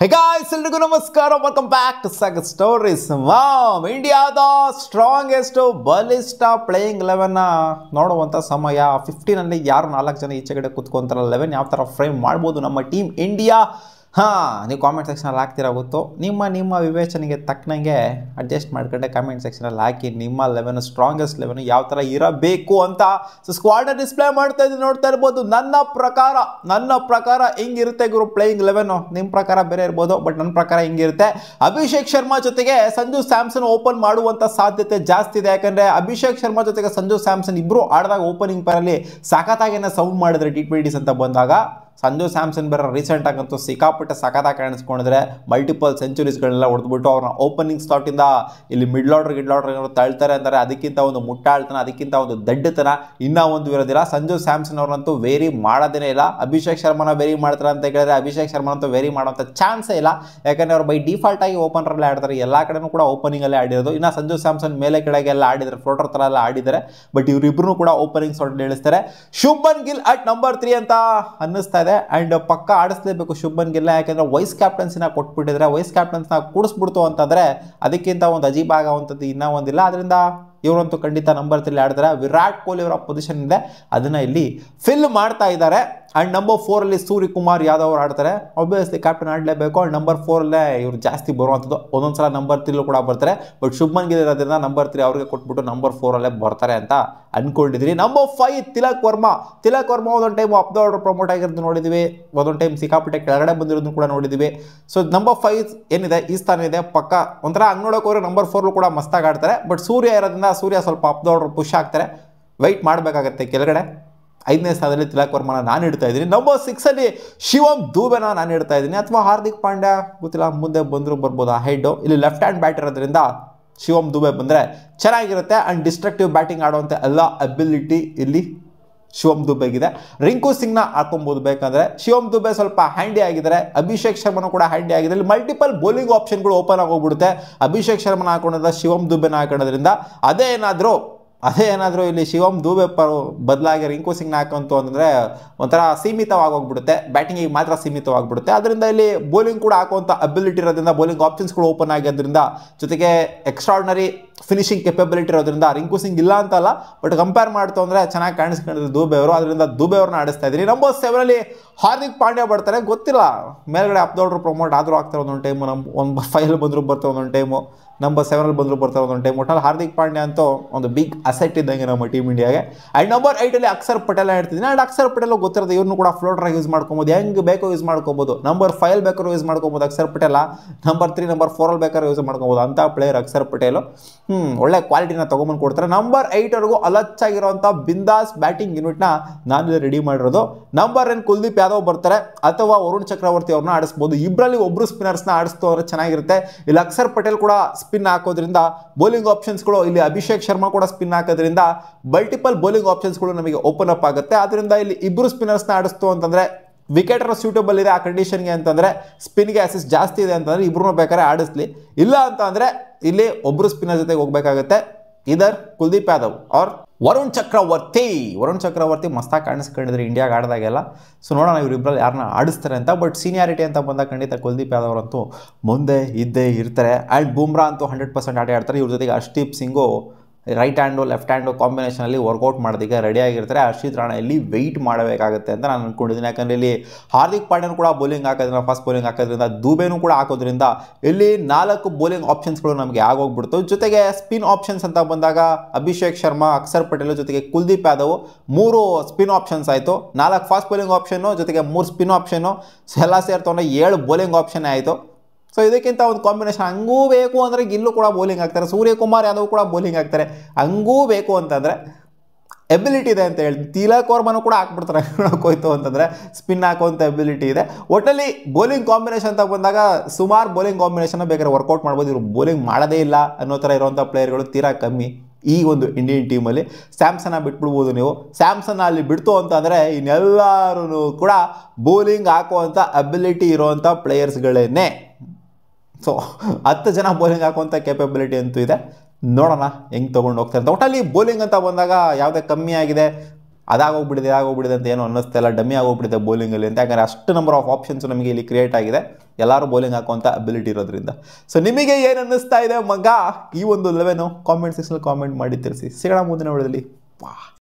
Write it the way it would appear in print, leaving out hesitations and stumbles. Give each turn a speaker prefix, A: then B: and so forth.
A: Hey guys, ಎಲ್ರಿಗೂ ನಮಸ್ಕಾರ. Welcome back to Sagar stories. Wow, ಇಂಡಿಯಾದ ಸ್ಟ್ರಾಂಗೆಸ್ಟ್ ಬಲಿಷ್ಠ ಪ್ಲೇಯಿಂಗ್ 11 ನೋಡುವಂಥ ಸಮಯ. 15 ಯಾರು 4 ಜನ ಈಚೆಗಡೆ ಕುತ್ಕೊಂತಾರಲ್ಲ, 11 ಯಾವ ಥರ ಫ್ರೇಮ್ ಮಾಡ್ಬೋದು ನಮ್ಮ ಟೀಮ್ ಇಂಡಿಯಾ. ನೀವು ಕಾಮೆಂಟ್ ಸೆಕ್ಷನಲ್ಲಿ ಹಾಕ್ತಿರ ಗೊತ್ತು. ನಿಮ್ಮ ವಿವೇಚನೆಗೆ ತಕ್ಕನಂಗೆ ಅಡ್ಜಸ್ಟ್ ಮಾಡ್ಕೊಂಡೆ ಕಾಮೆಂಟ್ ಸೆಕ್ಷನಲ್ಲಿ ಹಾಕಿ ನಿಮ್ಮ 11 ಸ್ಟ್ರಾಂಗೆಸ್ಟ್ 11 ಯಾವ ಥರ ಇರಬೇಕು ಅಂತ. ಸೊ ಸ್ಕ್ವಾಡ್ನ ಡಿಸ್ಪ್ಲೇ ಮಾಡ್ತಾ ಇದ್ದೀನಿ, ನೋಡ್ತಾ ಇರ್ಬೋದು. ನನ್ನ ಪ್ರಕಾರ ಹಿಂಗಿರುತ್ತೆ ಗುರು ಪ್ಲೇಯಿಂಗ್ 11. ನಿಮ್ಮ ಪ್ರಕಾರ ಬೇರೆ ಇರ್ಬೋದು, ಬಟ್ ನನ್ನ ಪ್ರಕಾರ ಹಿಂಗಿರುತ್ತೆ. ಅಭಿಷೇಕ್ ಶರ್ಮಾ ಜೊತೆಗೆ ಸಂಜು ಸ್ಯಾಮ್ಸನ್ ಓಪನ್ ಮಾಡುವಂಥ ಸಾಧ್ಯತೆ ಜಾಸ್ತಿ ಇದೆ. ಯಾಕಂದರೆ ಅಭಿಷೇಕ್ ಶರ್ಮಾ ಜೊತೆಗೆ ಸಂಜು ಸ್ಯಾಮ್ಸನ್ ಇಬ್ಬರು ಆಡಿದಾಗ ಓಪನಿಂಗ್ ಪರಲ್ಲಿ ಸಖತ್ತಾಗೇನೆ ಸೌಂಡ್ ಮಾಡಿದ್ರೆ T20s ಅಂತ ಬಂದಾಗ. ಸಂಜು ಸ್ಯಾಮ್ಸನ್ ಬೇರೆ ರೀಸೆಂಟ್ ಆಗಂತೂ ಸಿಕ್ಕಾಪಟ್ಟೆ ಸಖತ್ತಾಗಿ ಕಾಣಿಸ್ಕೊಂಡಿದ್ರೆ ಮಲ್ಟಿಪಲ್ ಸೆಂಚುರೀಸ್ಗಳನ್ನೆಲ್ಲ ಹೊಡೆದ್ಬಿಟ್ಟು ಅವ್ರನ್ನ ಓಪನಿಂಗ್ ಸ್ಟಾರ್ಟಿಂದ ಇಲ್ಲಿ ಮಿಡ್ಲ್ ಆರ್ಡರ್ ತಳ್ತಾರೆ ಅಂದರೆ ಅದಕ್ಕಿಂತ ಒಂದು ಮುಟ್ಟಾಳ್ತನ, ಅದಕ್ಕಿಂತ ಒಂದು ದಡ್ಡತನ ಇನ್ನೂ ಒಂದು ಇರೋದಿಲ್ಲ. ಸಂಜು ಸ್ಯಾಮ್ಸನ್ ಅವ್ರನ್ನಂತೂ ವೇರಿ ಮಾಡೋದೇ ಇಲ್ಲ. ಅಭಿಷೇಕ್ ಶರ್ಮಾನ ವೇರಿ ಮಾಡ್ತಾರೆ ಅಂತ ಕೇಳಿದ್ರೆ ಅಭಿಷೇಕ್ ಶರ್ಮಾನಂತೂ ವೇರಿ ಮಾಡೋಂಥ ಚಾನ್ಸೇ ಇಲ್ಲ. ಯಾಕಂದರೆ ಅವ್ರು ಬೈ ಡಿಫಾಲ್ಟ್ ಆಗಿ ಓಪನರಲ್ಲೇ ಆಡ್ತಾರೆ, ಎಲ್ಲ ಕಡೆನೂ ಕೂಡ ಓಪನಿಂಗಲ್ಲೇ ಆಡಿರೋದು. ಇನ್ನು ಸಂಜು ಸ್ಯಾಮ್ಸನ್ ಮೇಲೆ ಕೆಳಗೆ ಎಲ್ಲ ಆಡಿದ್ದಾರೆ, ಫ್ಲೋಟರ್ ಥರ ಎಲ್ಲ ಆಡಿದ್ದಾರೆ. ಬಟ್ ಇವರಿಬ್ಬರು ಕೂಡ ಓಪನಿಂಗ್ ಸ್ಟಾರ್ಟ್ ಇಳಿಸ್ತಾರೆ. ಶುಭ್ಮನ್ ಗಿಲ್ ಅಟ್ ನಂಬರ್ 3 ಅಂತ ಅನ್ನಿಸ್ತಾ ಇದೆ. ಆ್ಯಂಡ್ ಪಕ್ಕ ಆಡಿಸ್ಲೇಬೇಕು ಶುಭ್ಮನ್ ಗಿಲ್, ಯಾಕೆಂದರೆ ವೈಸ್ ಕ್ಯಾಪ್ಟನ್ಸಿನ ಕೊಟ್ಬಿಟ್ಟಿದ್ರೆ, ವೈಸ್ ಕ್ಯಾಪ್ಟನ್ಸ್ನ ಕೂಡಿಸ್ಬಿಡ್ತು ಅಂತಂದರೆ ಅದಕ್ಕಿಂತ ಒಂದು ಅಜೀಬ್ ಆಗೋವಂಥದ್ದು ಇನ್ನೂ ಒಂದಿಲ್ಲ. ಅದರಿಂದ ಇವರಂತೂ ಖಂಡಿತ ನಂಬರ್ 3 ಆಡಿದ್ರೆ. ವಿರಾಟ್ ಕೊಹ್ಲಿ ಅವರ ಪೊಸಿಷನ್ ಇದೆ, ಅದನ್ನು ಇಲ್ಲಿ ಫಿಲ್ ಮಾಡ್ತಾ ಇದ್ದಾರೆ. ಆ್ಯಂಡ್ ನಂಬರ್ 4 ಸೂರ್ಯಕುಮಾರ್ ಯಾದವ್ ಅವರು ಆಡ್ತಾರೆ. ಆಬ್ವಿಯಸ್ಲಿ ಕ್ಯಾಪ್ಟನ್ ಆಡಲೇಬೇಕು. ಆ್ಯಂಡ್ ನಂಬರ್ 4 ಇವರು ಜಾಸ್ತಿ ಬರುವಂಥದ್ದು. ಒಂದೊಂದು ಸಲ ನಂಬರ್ 3 ಕೂಡ ಬರ್ತಾರೆ. ಬಟ್ ಶುಭ್ಮನ್ ಗಿಲ್ ಇರೋದ್ರಿಂದ ನಂಬರ್ 3 ಅವ್ರಿಗೆ ಕೊಟ್ಬಿಟ್ಟು ನಂಬರ್ 4 ಬರ್ತಾರೆ ಅಂತ ಅಂದ್ಕೊಂಡಿದ್ದೀನಿ. ನಂಬರ್ 5 ತಿಲಕ್ ವರ್ಮಾ ಒಂದೊಂದು time up the order promote ಆಗಿರೋದು ನೋಡಿದ್ವಿ, ಒಂದೊಂದು ಟೈಮ್ ಸಿಕ್ಕಾಪಟ್ಟೆ ಕೆಳಗಡೆ ಬಂದಿರೋದನ್ನು ಕೂಡ ನೋಡಿದ್ವಿ. ಸೊ ನಂಬರ್ 5 ಏನಿದೆ ಈ ಸ್ಥಾನ ಇದೆ ಪಕ್ಕ. ಒಂಥರ ಹಂಗೆ ನೋಡೋಕೆ ಹೋದ್ರೆ ನಂಬರ್ 4 ಕೂಡ ಮಸ್ತಾಗಿ ಆಡ್ತಾರೆ. ಬಟ್ ಸೂರ್ಯ ಇರೋದ್ರಿಂದ ಸೂರ್ಯ ಸ್ವಲ್ಪ ಅಪ್ ದ ಆರ್ಡರ್ ಪುಷ್ ಆಗ್ತಾರೆ, ವೆಯ್ಟ್ ಮಾಡಬೇಕಾಗತ್ತೆ ಕೆಳಗಡೆ. 5ನೇ ಸ್ಥಾನದಲ್ಲಿ ತಿಲಕ್ ವರ್ಮನ ನಾನು ಇಡ್ತಾ ಇದ್ದೀನಿ. ನಂಬರ್ 6 ಶಿವಮ್ ದೂಬೆನ ನಾನು ಇಡ್ತಾ ಇದ್ದೀನಿ, ಅಥವಾ ಹಾರ್ದಿಕ್ ಪಾಂಡ್ಯ ಗೊತ್ತಿಲ್ಲ, ಮುಂದೆ ಬಂದರೂ ಬರ್ಬೋದು. ಆ ಹೆಡ್ಡು ಇಲ್ಲಿ ಲೆಫ್ಟ್ ಹ್ಯಾಂಡ್ ಬ್ಯಾಟ್ ಇರೋದ್ರಿಂದ ಶಿವಮ್ ದೂಬೆ ಬಂದರೆ ಚೆನ್ನಾಗಿರುತ್ತೆ. ಆ್ಯಂಡ್ ಡಿಸ್ಟ್ರಕ್ಟಿವ್ ಬ್ಯಾಟಿಂಗ್ ಆಡುವಂಥ ಎಲ್ಲ ಅಬಿಲಿಟಿ ಇಲ್ಲಿ ಶಿವಮ್ ದುಬೆಗಿದೆ. ರಿಂಕು ಸಿಂಗ್ನ ಹಾಕೊಬೋದು ಬೇಕಂದರೆ. ಶಿವಮ್ ದುಬೆ ಸ್ವಲ್ಪ ಹ್ಯಾಂಡಿ ಆಗಿದ್ದಾರೆ, ಅಭಿಷೇಕ್ ಶರ್ಮನೂ ಕೂಡ ಹ್ಯಾಂಡಿ ಆಗಿದೆ. ಇಲ್ಲಿ ಮಲ್ಟಿಪಲ್ ಬೌಲಿಂಗ್ ಆಪ್ಷನ್ಗಳು ಓಪನ್ ಆಗಿ ಹೋಗ್ಬಿಡುತ್ತೆ. ಅಭಿಷೇಕ್ ಶರ್ಮನ ಹಾಕೊಂಡ್ರೆ ಶಿವಮ್ ದುಬೆನ ಹಾಕೋದ್ರಿಂದ ಅದೇ ಏನಾದರೂ ಇಲ್ಲಿ ಶಿವಮ್ ದುಬೆ ಬದಲಾಗಿ ರಿಂಕು ಸಿಂಗ್ನ ಹಾಕಂತು ಅಂತಂದರೆ ಒಂಥರ ಸೀಮಿತವಾಗೋಗ್ಬಿಡುತ್ತೆ, ಬ್ಯಾಟಿಂಗಿಗೆ ಮಾತ್ರ ಸೀಮಿತವಾಗ್ಬಿಡುತ್ತೆ. ಅದರಿಂದ ಇಲ್ಲಿ ಬೌಲಿಂಗ್ ಕೂಡ ಹಾಕುವಂಥ ಅಬಿಲಿಟಿ ಇರೋದ್ರಿಂದ, ಬೌಲಿಂಗ್ ಆಪ್ಷನ್ಸ್ಗಳು ಓಪನ್ ಆಗಿರೋದ್ರಿಂದ, ಜೊತೆಗೆ ಎಕ್ಸ್ಟ್ರಾರ್ಡಿನರಿ ಫಿನಿಶಿಂಗ್ ಕೆಪಬಿಲಿಟಿ ಇರೋದ್ರಿಂದ ರಿಂಕು ಸಿಂಗ್ ಇಲ್ಲ ಅಂತಲ್ಲ, ಬಟ್ ಕಂಪೇರ್ ಮಾಡ್ತು ಅಂದರೆ ಚೆನ್ನಾಗಿ ಕಾಣಿಸ್ಕೊಂಡಿದ್ರು ದುಬೆ ಅವರು. ಅದರಿಂದ ದುಬೆ ಅವ್ರನ್ನ ಆಡಿಸ್ತಾ ಇದ್ದೀನಿ. ನಂಬರ್ 7 ಹಾರ್ದಿಕ್ ಪಾಂಡ್ಯ ಬರ್ತಾರೆ. ಗೊತ್ತಿಲ್ಲ, ಮೇಲ್ಗಡೆ ಅಪ್ ದ ಆರ್ಡರ್ ಪ್ರಮೋಟ್ ಆದರೂ ಆಗ್ತಾರೆ ಒಂದೊಂದು ಟೈಮು, ನಂಬರ್ 5 ಬಂದರೂ ಬರ್ತಾರೆ ಒಂದೊಂದು ಟೈಮು, ನಂಬರ್ 7 ಬಂದರೂ ಬರ್ತಾರೆ ಒಂದೊಂದು ಟೈಮ್. ಒಟ್ಟಲ್ಲಿ ಹಾರ್ದಿಕ್ ಪಾಂಡ್ಯ ಅಂತೂ ಒಂದು ಬಿಗ್ ಅಸೆಟ್ ಇದ್ದಂಗೆ ನಮ್ಮ ಟೀಮ್ ಇಂಡಿಯಾಗೆ. ಆ್ಯಂಡ್ ನಂಬರ್ 8 ಅಕ್ಷರ್ ಪಟೇಲ್ ಹೇಳ್ತಿದ್ದೀನಿ. ಆ್ಯಂಡ್ ಅಕ್ಷರ್ ಪಟೇಲ್ ಗೊತ್ತಿರೋದು, ಇವ್ರನ್ನೂ ಕೂಡ ಫ್ಲೋಟರಾಗಿ ಯೂಸ್ ಮಾಡ್ಕೊಬೋದು, ಹೆಂಗೆ ಬೇಕೋ ಯೂಸ್ ಮಾಡ್ಕೊಬೋದು. ನಂಬರ್ 5 ಬೇಕಾದ್ರೂ ಯೂಸ್ ಮಾಡ್ಕೊಬೋದು ಅಕ್ಷರ್ ಪಟೇಲ. ನಂಬರ್ 3 ನಂಬರ್ 4 ಬೇಕಾದ್ರೂ ಯೂಸ್ ಮಾಡ್ಕೊಬೋದು. ಅಂಥ ಪ್ಲೇಯರ್ ಅಕ್ಷರ್ ಪಟೇಲು. ಒಳ್ಳೆ ಕ್ವಾಲಿಟಿನ ತೊಗೊಂಬಂದು ಕೊಡ್ತಾರೆ. ನಂಬರ್ 8 ಅಲಚ್ಚಾಗಿರೋಂಥ ಬಿಂದಾಸ್ ಬ್ಯಾಟಿಂಗ್ ಯೂನಿಟ್ನ ನಾನು ರೆಡಿ ಮಾಡಿರೋದು. ನಂಬರ್ 9 ಕುಲ್ದೀಪ್ ಯಾದವ್ ಬರ್ತಾರೆ, ಅಥವಾ ವರುಣ್ ಚಕ್ರವರ್ತಿ ಅವ್ರನ್ನ ಆಡಿಸ್ಬೋದು. ಇಬ್ಬರಲ್ಲಿ ಒಬ್ಬರು ಸ್ಪಿನ್ನರ್ಸ್ನ ಆಡಿಸ್ತು ಅಂದರೆ ಚೆನ್ನಾಗಿರುತ್ತೆ. ಇಲ್ಲಿ ಅಕ್ಷರ್ ಪಟೇಲ್ ಕೂಡ ಸ್ಪಿನ್ ಹಾಕೋದ್ರಿಂದ ಬೌಲಿಂಗ್ ಆಪ್ಷನ್ಸ್ಗಳು, ಇಲ್ಲಿ ಅಭಿಷೇಕ್ ಶರ್ಮಾ ಕೂಡ ಸ್ಪಿನ್ ಹಾಕೋದ್ರಿಂದ ಮಲ್ಟಿಪಲ್ ಬೌಲಿಂಗ್ ಆಪ್ಷನ್ಸ್ಗಳು ನಮಗೆ ಓಪನ್ ಅಪ್ ಆಗುತ್ತೆ. ಆದ್ದರಿಂದ ಇಲ್ಲಿ ಇಬ್ಬರು ಸ್ಪಿನ್ನರ್ಸ್ನ ಆಡಿಸ್ತು ಅಂತಂದರೆ ವಿಕೆಟರ್ ಸೂಟಬಲ್ ಇದೆ ಆ ಕಂಡೀಷನ್ಗೆ ಅಂತಂದರೆ, ಸ್ಪಿನ್ಗೆ ಅಸಿಸ್ಟ್ ಜಾಸ್ತಿ ಇದೆ ಅಂತಂದರೆ ಇಬ್ಬರೂ ಬೇಕಾದ್ರೆ ಆಡಿಸ್ಲಿ. ಇಲ್ಲ ಅಂತ ಅಂದರೆ ಇಲ್ಲಿ ಒಬ್ಬರು ಸ್ಪಿನ್ನರ್ ಜೊತೆಗೆ ಹೋಗಬೇಕಾಗುತ್ತೆ, ಇದರ್ ಕುಲ್ದೀಪ್ ಯಾದವ್ ಆರ್ ವರುಣ್ ಚಕ್ರವರ್ತಿ ಮಸ್ತಾಗಿ ಕಾಣಿಸ್ಕೊಂಡಿದ್ರೆ ಇಂಡಿಯಾಗೆ ಆಡಿದಾಗೆಲ್ಲ. ಸೊ ನೋಡೋಣ ಇವರಿಬ್ಬರಲ್ಲಿ ಯಾರನ್ನ ಆಡಿಸ್ತಾರೆ ಅಂತ. ಬಟ್ ಸೀನಿಯಾರಿಟಿ ಅಂತ ಬಂದಾಗ ಖಂಡಿತ ಕುಲ್ದೀಪ್ ಯಾದವ್ ಅಂತೂ ಮುಂದೆ ಇದ್ದೇ ಇರ್ತಾರೆ. ಆ್ಯಂಡ್ ಬುಮ್ರಾ ಅಂತೂ 100% ಆಡ್ತಾರೆ. ಇವ್ರ ಜೊತೆಗೆ Harshdeep Singh right hand left hand ಕಾಂಬಿನೇಷನಲ್ಲಿ ವರ್ಕೌಟ್ ಮಾಡೋದಕ್ಕೆ ರೆಡಿಯಾಗಿರ್ತಾರೆ. ಹರ್ಷಿತ್ ರಾಣಾ ಇಲ್ಲಿ ವೆಯ್ಟ್ ಮಾಡಬೇಕಾಗುತ್ತೆ ಅಂತ ನಾನು ಅಂದ್ಕೊಂಡಿದ್ದೀನಿ. ಯಾಕಂದರೆ ಇಲ್ಲಿ ಹಾರ್ದಿಕ್ ಪಾಂಡ್ಯನೂ ಕೂಡ ಬೌಲಿಂಗ್ ಹಾಕೋದ್ರಿಂದ, ಫಾಸ್ಟ್ ಬೌಲಿಂಗ್ ಹಾಕೋದ್ರಿಂದ, ದುಬೆನೂ ಕೂಡ ಹಾಕೋದ್ರಿಂದ ಇಲ್ಲಿ 4 ಬೌಲಿಂಗ್ ಆಪ್ಷನ್ಸ್ಗಳು ನಮಗೆ ಆಗೋಗ್ಬಿಡ್ತು. ಜೊತೆಗೆ ಸ್ಪಿನ್ ಆಪ್ಷನ್ಸ್ ಅಂತ ಬಂದಾಗ ಅಭಿಷೇಕ್ ಶರ್ಮಾ, ಅಕ್ಷರ್ ಪಟೇಲ್ ಜೊತೆಗೆ ಕುಲ್ದೀಪ್ ಯಾದವ್ 3 ಸ್ಪಿನ್ ಆಪ್ಷನ್ಸ್ ಆಯಿತು. 4 ಫಾಸ್ಟ್ ಬೌಲಿಂಗ್ ಆಪ್ಷನ್ನು ಜೊತೆಗೆ 3 ಸ್ಪಿನ್ ಆಪ್ಷನ್ನು ಎಲ್ಲ ಸೇರ್ತೊಂಡ್ರೆ 7 ಬೌಲಿಂಗ್ ಆಪ್ಷನ್ ಆಯಿತು. ಸೊ ಇದಕ್ಕಿಂತ ಒಂದು ಕಾಂಬಿನೇಷನ್ ಹಂಗೂ ಬೇಕು ಅಂದರೆ ಗಿಲ್ಲು ಕೂಡ ಬೌಲಿಂಗ್ ಹಾಕ್ತಾರೆ, ಸೂರ್ಯಕುಮಾರ್ ಯಾದವ್ ಕೂಡ ಬೌಲಿಂಗ್ ಹಾಕ್ತಾರೆ. ಹಂಗೂ ಬೇಕು ಅಂತಂದರೆ ಎಬಿಲಿಟಿ ಇದೆ ಅಂತ ಹೇಳ್ತೀನಿ. ತಿಲಕ್ ವರ್ಮನೂ ಕೂಡ ಹಾಕ್ಬಿಡ್ತಾರೆ ಹೋಯ್ತು ಅಂತಂದರೆ, ಸ್ಪಿನ್ ಹಾಕುವಂಥ ಎಬಿಲಿಟಿ ಇದೆ. ಒಟ್ಟಲ್ಲಿ ಬೌಲಿಂಗ್ ಕಾಂಬಿನೇಷನ್ ಅಂತ ಬಂದಾಗ ಸುಮಾರು ಬೌಲಿಂಗ್ ಕಾಂಬಿನೇಷನ್ನ ಬೇಕಾದ್ರೆ ವರ್ಕೌಟ್ ಮಾಡ್ಬೋದು. ಇವರು ಬೌಲಿಂಗ್ ಮಾಡೋದೇ ಇಲ್ಲ ಅನ್ನೋ ಥರ ಇರುವಂಥ ಪ್ಲೇಯರ್ಗಳು ತೀರಾ ಕಮ್ಮಿ ಈ ಒಂದು ಇಂಡಿಯನ್ ಟೀಮಲ್ಲಿ. ಸ್ಯಾಮ್ಸನ್ನ ಬಿಟ್ಬಿಡ್ಬೋದು ನೀವು. ಸ್ಯಾಮ್ಸನ್ನ ಅಲ್ಲಿ ಬಿಡ್ತು ಅಂತಂದರೆ ಇನ್ನೆಲ್ಲರೂ ಕೂಡ ಬೌಲಿಂಗ್ ಹಾಕುವಂಥ ಅಬಿಲಿಟಿ ಇರೋವಂಥ ಪ್ಲೇಯರ್ಸ್ಗಳೇನೆ. ಸೊ 10 ಜನ ಬೌಲಿಂಗ್ ಹಾಕುವಂಥ ಕೇಪಬಿಲಿಟಿ ಅಂತೂ ಇದೆ. ನೋಡೋಣ ಹೆಂಗೆ ತೊಗೊಂಡು ಹೋಗ್ತಾರೆ ಅಂತ. ಒಟ್ಟಲ್ಲಿ ಬೌಲಿಂಗ್ ಅಂತ ಬಂದಾಗ ಯಾವುದೇ ಕಮ್ಮಿ ಆಗಿದೆ ಅದಾಗೋಗ್ಬಿಟ್ಟಿದೆ ಅಂತ ಏನೋ ಅನ್ನಿಸ್ತಾ ಇಲ್ಲ, ಡಮ್ಮಿ ಆಗೋಗ್ಬಿಟ್ಟಿದೆ ಬೌಲಿಂಗಲ್ಲಿ ಅಂತ. ಯಾಕಂದರೆ ಅಷ್ಟು ನಂಬರ್ ಆಫ್ ಆಪ್ಷನ್ಸ್ ನಮಗೆ ಇಲ್ಲಿ ಕ್ರಿಯೇಟ್ ಆಗಿದೆ, ಎಲ್ಲರೂ ಬೌಲಿಂಗ್ ಹಾಕುವಂಥ ಅಬಿಲಿಟಿ ಇರೋದ್ರಿಂದ. ಸೊ ನಿಮಗೆ ಏನು ಅನ್ನಿಸ್ತಾ ಇದೆ ಮಗ ಈ ಒಂದು 11 ಕಾಮೆಂಟ್ ಸೆಕ್ಷನಲ್ಲಿ ಕಾಮೆಂಟ್ ಮಾಡಿ ತಿಳಿಸಿ. ಸಿಗೋಣ ಮುಂದಿನ ವಿಡಿಯೋದಲ್ಲಿ.